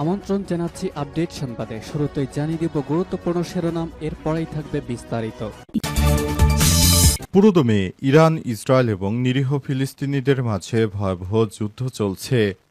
আমন্ত্রণ জানাচ্ছি আপডেট সংবাদে। শুরুতেই জানিয়ে দিব গুরুত্বপূর্ণ শিরোনাম, এরপরেই থাকবে বিস্তারিত। পুরোদমে ইরান, ইসরায়েল এবং নিরীহ ফিলিস্তিনিদের মাঝে ভয়াবহ যুদ্ধ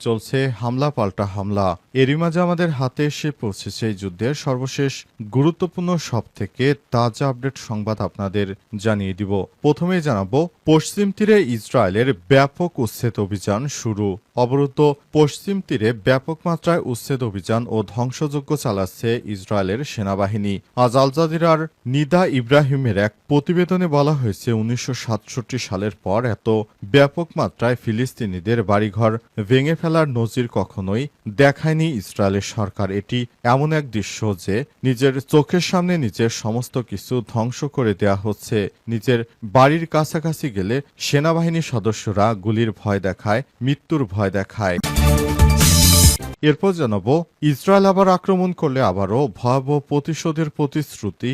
চলছে হামলা পাল্টা হামলা। এরই মাঝে আমাদের হাতে এসে পৌঁছেছে এই যুদ্ধের সর্বশেষ গুরুত্বপূর্ণ সবথেকে তাজা আপডেট সংবাদ আপনাদের জানিয়ে দিব। প্রথমেই জানাবো, পশ্চিম তীরে ইসরায়েলের ব্যাপক উচ্ছেদ অভিযান শুরু। অবরুদ্ধ পশ্চিম তীরে ব্যাপক মাত্রায় উচ্ছেদ অভিযান ও ধ্বংসযজ্ঞ চালাচ্ছে ইসরায়েলের সেনাবাহিনী। আজ আল জাজিরার নিদা ইব্রাহিমের এক প্রতিবেদনে বলা হয়েছে, 1967 সালের পর এত ব্যাপক মাত্রায় ফিলিস্তিনিদের বাড়িঘর ভেঙে ফেলার নজির কখনোই দেখায়নি ইসরায়েলের সরকার। এটি এমন এক দৃশ্য যে নিজের চোখের সামনে নিজের সমস্ত কিছু ধ্বংস করে দেয়া হচ্ছে। নিজের বাড়ির কাছাকাছি গেলে সেনাবাহিনীর সদস্যরা গুলির ভয় দেখায়, মৃত্যুর ভয় দেখায়। এরপর জানাবো, ইসরায়েল আবার আক্রমণ করলে আবারও ভয়াবহ প্রতিশোধের প্রতিশ্রুতি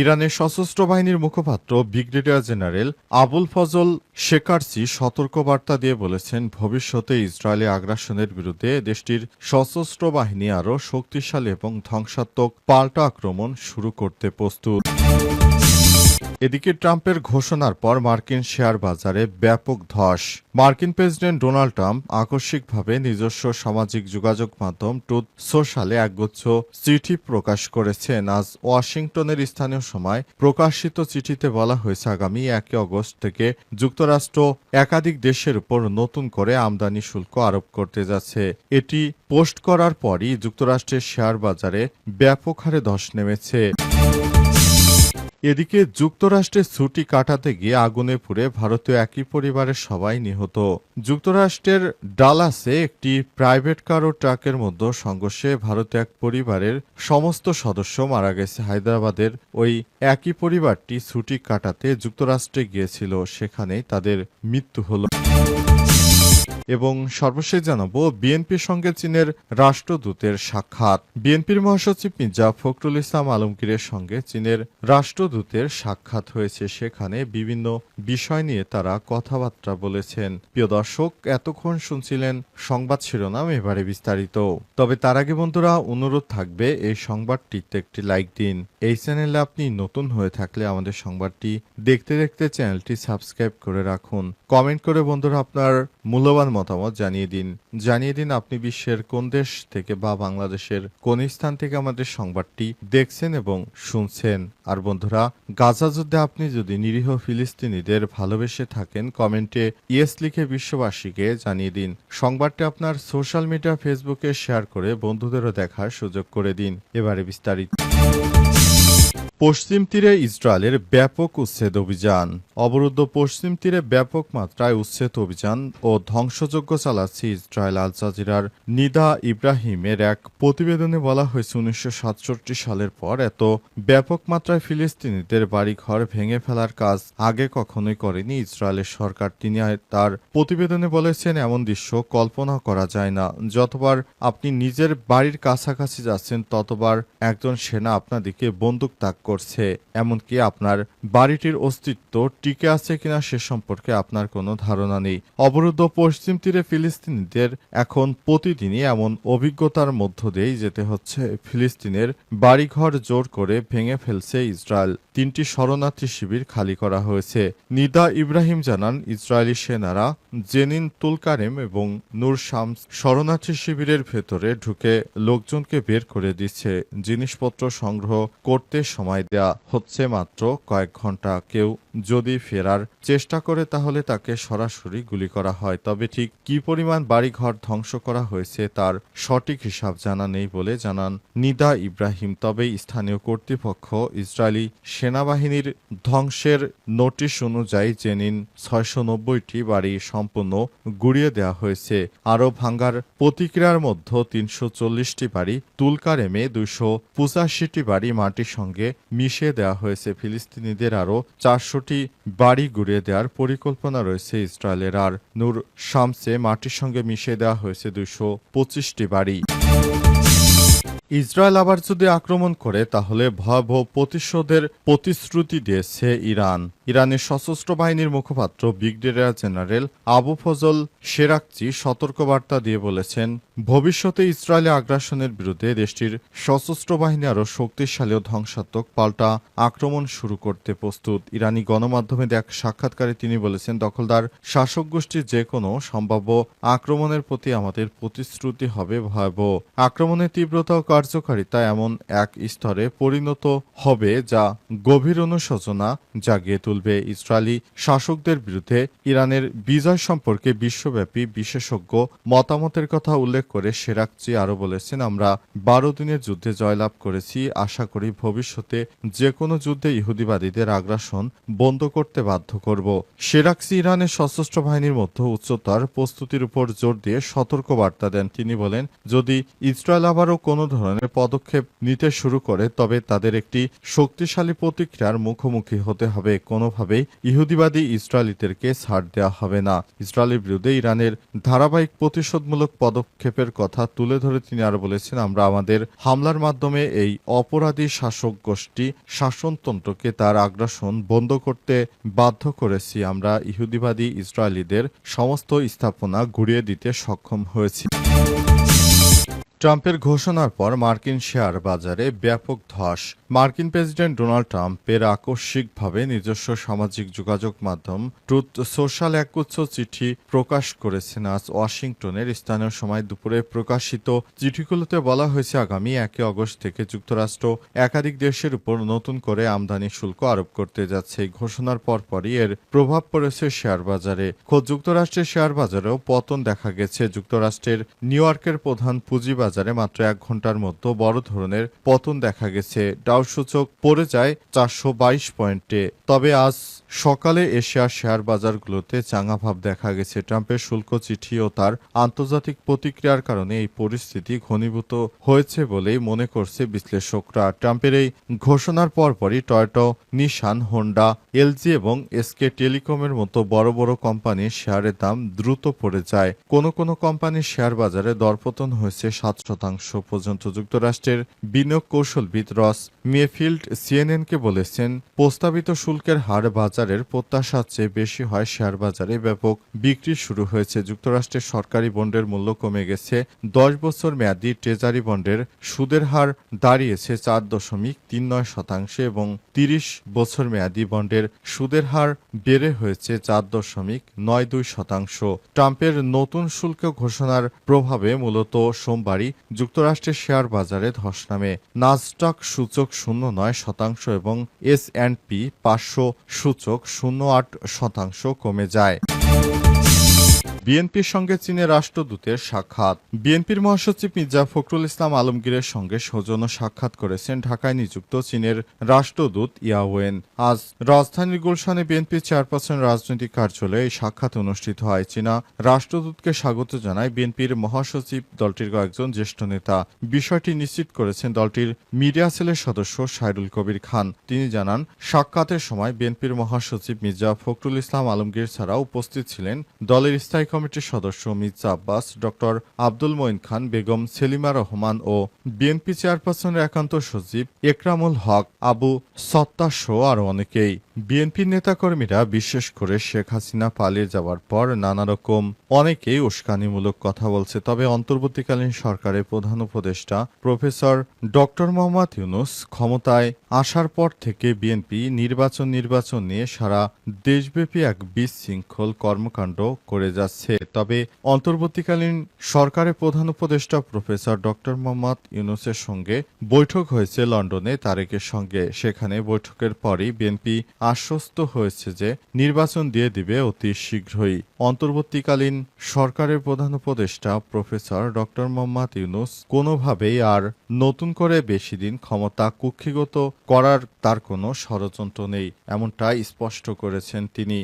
ইরানের সশস্ত্র বাহিনীর মুখপাত্র ব্রিগেডিয়ার জেনারেল আবুল ফজল শেকারচি সতর্কবার্তা দিয়ে বলেছেন, ভবিষ্যতে ইসরায়েলি আগ্রাসনের বিরুদ্ধে দেশটির সশস্ত্র বাহিনী আরও শক্তিশালী এবং ধ্বংসাত্মক পাল্টা আক্রমণ শুরু করতে প্রস্তুত। এদিকে ট্রাম্পের ঘোষণার পর মার্কিন শেয়ার বাজারে ব্যাপক ধস। মার্কিন প্রেসিডেন্ট ডোনাল্ড ট্রাম্প আকস্মিকভাবে নিজস্ব সামাজিক যোগাযোগ মাধ্যম ট্রুথ সোশ্যালে একগুচ্ছ চিঠি প্রকাশ করেছেন। আজ ওয়াশিংটনের স্থানীয় সময় প্রকাশিত চিঠিতে বলা হয়েছে, আগামী 1 আগস্ট থেকে যুক্তরাষ্ট্র একাধিক দেশের উপর নতুন করে আমদানি শুল্ক আরোপ করতে যাচ্ছে। এটি পোস্ট করার পরই যুক্তরাষ্ট্রের শেয়ার বাজারে ব্যাপক হারে ধস নেমেছে। এদিকে যুক্তরাষ্ট্রে ছুটি কাটাতে গিয়ে আগুনে পুড়ে ভারতীয় একই পরিবারের সবাই নিহত। যুক্তরাষ্ট্রের ডালাসে একটি প্রাইভেট কার ও ট্রাকের মধ্যে সংঘর্ষে ভারতীয় এক পরিবারের সমস্ত সদস্য মারা গেছে। হায়দ্রাবাদের ওই একই পরিবারটি ছুটি কাটাতে যুক্তরাষ্ট্রে গিয়েছিল, সেখানেই তাদের মৃত্যু হল। এবং সর্বশেষ জানাবো, বিএনপির সঙ্গে চীনের রাষ্ট্রদূতের সাক্ষাৎ। বিএনপির মহাসচিব মির্জা ফখরুল ইসলাম আলমগীরের সঙ্গে চীনের রাষ্ট্রদূতের সাক্ষাৎ হয়েছে। সেখানে বিভিন্ন বিষয় নিয়ে তারা কথাবার্তা বলেছেন। প্রিয় দর্শক, এতক্ষণ শুনছিলেন সংবাদ শিরোনাম, এবারে বিস্তারিত। তবে তার আগে বন্ধুরা, অনুরোধ থাকবে এই সংবাদটিতে একটি লাইক দিন। এই চ্যানেলে আপনি নতুন হয়ে থাকলে আমাদের সংবাদটি দেখতে দেখতে চ্যানেলটি সাবস্ক্রাইব করে রাখুন। কমেন্ট করে বন্ধুরা আপনার মূল্যবান মতামত জানিয়ে দিন আপনি বিশ্বের কোন দেশ থেকে বা বাংলাদেশের কোন স্থান থেকে আমাদের সংবাদটি দেখছেন এবং শুনছেন। আর বন্ধুরা, গাজা যুদ্ধে আপনি যদি নিরীহ ফিলিস্তিনিদের ভালোবেসে থাকেন, কমেন্টে ইয়েস লিখে বিশ্ববাসীকে জানিয়ে দিন। সংবাদটি আপনার সোশ্যাল মিডিয়া ফেসবুকে শেয়ার করে বন্ধুদেরও দেখার সুযোগ করে দিন। এবারে বিস্তারিত। পশ্চিম তীরে ইসরায়েলের ব্যাপক উচ্ছেদ অভিযান। অবরুদ্ধ পশ্চিম তীরে ব্যাপক মাত্রায় উচ্ছেদ অভিযান ও ধ্বংসযজ্ঞ চালাচ্ছে ইসরায়েল। আল জাজিরার নিদা ইব্রাহিমের এক প্রতিবেদনে বলা হয়েছে, 1967 সালের পর এত ব্যাপক মাত্রায় ফিলিস্তিনিদের বাড়িঘর ভেঙে ফেলার কাজ আগে কখনোই করেনি ইসরায়েলের সরকার। তিনি তার প্রতিবেদনে বলেছেন, এমন দৃশ্য কল্পনা করা যায় না। যতবার আপনি নিজের বাড়ির কাছাকাছি যাচ্ছেন, ততবার একজন সেনা আপনার দিকে বন্দুক তাক করছে। এমনকি আপনার বাড়িটির অস্তিত্ব টিকে আছে কিনা সে সম্পর্কে আপনার কোনো ধারণা নেই। অবরুদ্ধ পশ্চিম তীরে ফিলিস্তিনিদের এখন প্রতিদিনই এমন অভিজ্ঞতার মধ্য দিয়েই যেতে হচ্ছে। ফিলিস্তিনের বাড়িঘর জোর করে ভেঙে ফেলছে ইসরায়েল। 3টি শরণার্থী শিবির খালি করা হয়েছে। নিদা ইব্রাহিম জানান, ইসরায়েলি সেনারা জেনিন, তুলকারেম এবং নূর শামস শরণার্থী শিবিরের ভেতরে ঢুকে লোকজনকে বের করে দিচ্ছে। জিনিসপত্র সংগ্রহ করতে সময় দেয়া হচ্ছে মাত্র কয়েক ঘন্টা। কেউ যদি ফেরার চেষ্টা করে তাহলে তাকে সরাসরি গুলি করা হয়। তবে ঠিক কি পরিমাণ বাড়িঘর ধ্বংস করা হয়েছে তার সঠিক হিসাব জানা নেই বলে জানান নিদা ইব্রাহিম। তবে স্থানীয় কর্তৃপক্ষ ইসরায়েলি সেনাবাহিনীর ধ্বংসের নোটিশ অনুযায়ী জেনিন 690টি বাড়ি সম্পূর্ণ গুড়িয়ে দেওয়া হয়েছে। আরও ভাঙ্গার প্রতিক্রিয়ার মধ্যে 340টি বাড়ি, তুলকারেমে 285টি বাড়ি মাটির সঙ্গে মিশিয়ে দেওয়া হয়েছে। ফিলিস্তিনিদের আরও 400টি বাড়ি গুড়িয়ে দেওয়ার পরিকল্পনা রয়েছে ইসরায়েলের। আর নূর শামসে মাটির সঙ্গে মিশিয়ে দেওয়া হয়েছে 225টি বাড়ি। ইসরায়েল আবার যদি আক্রমণ করে তাহলে ভয়াবহ প্রতিশোধের প্রতিশ্রুতি দিয়েছে ইরান। ইরানের সশস্ত্র বাহিনীর মুখপাত্র ব্রিগেডিয়ার জেনারেল আবু ফজল শেরাকচি সতর্কবার্তা দিয়ে বলেছেন, ভবিষ্যতে ইসরায়েলি আগ্রাসনের বিরুদ্ধে দেশটির সশস্ত্র বাহিনী আরও শক্তিশালী ও ধ্বংসাত্মক পাল্টা আক্রমণ শুরু করতে প্রস্তুত। ইরানি গণমাধ্যমে এক সাক্ষাৎকারে তিনি বলেছেন, দখলদার শাসক গোষ্ঠীর যে কোনো সম্ভাব্য আক্রমণের প্রতি আমাদের প্রতিশ্রুতি হবে ভয়াবহ। আক্রমণের তীব্রতা ও কার্যকারিতা এমন এক স্তরে পরিণত হবে যা গভীর অনুশোচনা জাগিয়ে তুলবে। ইসরায়েলি শাসকদের বিরুদ্ধে ইরানের বিজয় সম্পর্কে বিশ্বব্যাপী বিশেষজ্ঞ মতামতের কথা উল্লেখ করে শেরাকচি আরও বলেছেন, আমরা 12 দিনের যুদ্ধে জয়লাভ করেছি। আশা করি ভবিষ্যতে যে কোনো যুদ্ধে ইহুদিবাদীদের আগ্রাসন বন্ধ করতে বাধ্য করব। শেরাকচি ইরানের সশস্ত্র বাহিনীর মধ্যে উচ্চতর প্রস্তুতির উপর জোর দিয়ে সতর্ক বার্তা দেন। তিনি বলেন, যদি ইসরায়েল আবারও কোনো ধরনের পদক্ষেপ নিতে শুরু করে তবে তাদের একটি শক্তিশালী প্রতিক্রিয়ার মুখোমুখি হতে হবে। কোনোভাবেই ইহুদিবাদী ইসরায়েলিদেরকে ছাড় দেওয়া হবে না। ইসরায়েলের বিরুদ্ধে ইরানের ধারাবাহিক প্রতিশোধমূলক পদক্ষেপের কথা তুলে ধরে তিনি আরো বলেছেন, আমরা আমাদের হামলার মাধ্যমে এই অপরাধী শাসক গোষ্ঠী শাসনতন্ত্রকে তার আগ্রাসন বন্ধ করতে বাধ্য করেছি। আমরা ইহুদিবাদী ইসরায়েলিদের সমস্ত স্থাপনা গুঁড়িয়ে দিতে সক্ষম হয়েছি। ট্রাম্পের ঘোষণার পর মার্কিন শেয়ার বাজারে ব্যাপক ধস। মার্কিন প্রেসিডেন্ট ডোনাল্ড ট্রাম্পের আকস্মিকভাবে নিজস্ব সামাজিক যোগাযোগ মাধ্যম ট্রুথ সোশ্যাল একগুচ্ছ চিঠি প্রকাশ করেছেন আজ ওয়াশিংটনের স্থানীয় সময় দুপুরে প্রকাশিত চিঠিগুলোতে বলা হয়েছে, আগামী 1 আগস্ট থেকে যুক্তরাষ্ট্র একাধিক দেশের উপর নতুন করে আমদানি শুল্ক আরোপ করতে যাচ্ছে। এই ঘোষণার পরপরই এর প্রভাব পড়েছে শেয়ার বাজারে। খোদ যুক্তরাষ্ট্রের শেয়ার বাজারেও পতন দেখা গেছে। যুক্তরাষ্ট্রের নিউ ইয়র্কের প্রধান পুঁজিবাজারে মাত্র 1 ঘন্টার মধ্যে বড় ধরনের পতন দেখা গেছে। ডাউ সূচক পড়ে যায় 422 পয়েন্টে। তবে আজ সকালে এশিয়ার শেয়ার বাজারগুলোতে চাঙা ভাব দেখা গেছে। ট্রাম্পের শুল্ক চিঠি ও তার আন্তর্জাতিক প্রতিক্রিয়ার কারণে এই পরিস্থিতি ঘনীভূত হয়েছে বলেই মনে করছে বিশ্লেষকরা। ট্রাম্পের এই ঘোষণার পরপরই টয়োটা, নিশান, হোন্ডা, এলজি এবং এসকে টেলিকমের মতো বড় বড় কোম্পানির শেয়ারের দাম দ্রুত পড়ে যায়। কোনো কোনো কোম্পানির শেয়ার বাজারে দরপতন হয়েছে 7% পর্যন্ত। যুক্তরাষ্ট্রের বিনিয়োগ কৌশলবিদ রস মেফিল্ড সিএনএনকে বলেছেন, প্রস্তাবিত শুল্কের হার বাজারের প্রত্যাশার চেয়ে বেশি হয়। শেয়ার বাজারে ব্যাপক বিক্রি শুরু হয়েছে। যুক্তরাষ্ট্রের সরকারি বন্ডের মূল্য কমে গেছে। 10 বছর মেয়াদী ট্রেজারি বন্ডের সুদের হার দাঁড়িয়েছে 4.39% এবং 30 বছর মেয়াদী বন্ডের সুদের হার বেড়ে হয়েছে 4.92%। ট্রাম্পের নতুন শুল্ক ঘোষণার প্রভাবে মূলত সোমবারই যুক্তরাষ্ট্রের শেয়ার বাজারে ধস নামে। নাসডাক সূচক 0.9% এবং S&P 500 সূচক 0.8% কমে যায়। বিএনপির সঙ্গে চীনের রাষ্ট্রদূতের সাক্ষাৎ। বিএনপির মহাসচিব মির্জা ফখরুল ইসলাম আলমগীরের সঙ্গে সৌজন্য সাক্ষাৎ করেছেন ঢাকায় নিযুক্ত চীনের রাষ্ট্রদূত ইয়াওয়েন। আজ রাজধানীর গুলশানে বিএনপির চেয়ারপারসন রাজনৈতিক কার্যালয়ে এই সাক্ষাৎ অনুষ্ঠিত হয়। চীনা রাষ্ট্রদূতকে স্বাগত জানায় বিএনপির মহাসচিব দলটির কয়েকজন জ্যেষ্ঠ নেতা। বিষয়টি নিশ্চিত করেছেন দলটির মিডিয়া সেলের সদস্য সাইরুল কবির খান। তিনি জানান, সাক্ষাতের সময় বিএনপির মহাসচিব মির্জা ফখরুল ইসলাম আলমগীর ছাড়াও উপস্থিত ছিলেন দলের স্থায়ী কমিটির সদস্য মির্জা আব্বাস, ডক্টর আব্দুল মঈন খান, বেগম সেলিমা রহমান ও বিএনপি চেয়ারপারসনের একান্ত সচিব একরামুল হক, আবু সত্তার সহ আরও অনেকেই। বিএনপির নেতাকর্মীরা বিশেষ করে শেখ হাসিনা পালিয়ে যাওয়ার পর নানা রকম অনেকেই উস্কানিমূলক কথা বলছে। তবে অন্তর্বর্তীকালীন সরকারের প্রধান উপদেষ্টা প্রফেসর ডক্টর মোহাম্মদ ইউনূস ক্ষমতায় আসার পর থেকে বিএনপি নির্বাচন নিয়ে সারা দেশব্যাপী এক বিশৃঙ্খল কর্মকাণ্ড করে যাচ্ছে। তবে অন্তর্বর্তীকালীন সরকারের প্রধান উপদেষ্টা প্রফেসর ডক্টর মোহাম্মদ ইউনূসের সঙ্গে বৈঠক হয়েছে লন্ডনে তারেকের সঙ্গে। সেখানে বৈঠকের পরই বিএনপি আশ্বস্ত হয়েছে যে নির্বাচন দিয়ে দিবে অতি শীঘ্রই। অন্তর্বর্তীকালীন সরকারের প্রধান উপদেষ্টা প্রফেসর ডক্টর মোহাম্মদ ইউনূস কোনোভাবেই আর নতুন করে বেশি দিন ক্ষমতা কুক্ষিগত করার তার কোনো ষড়যন্ত্র নেই, এমনটাই স্পষ্ট করেছেন তিনি।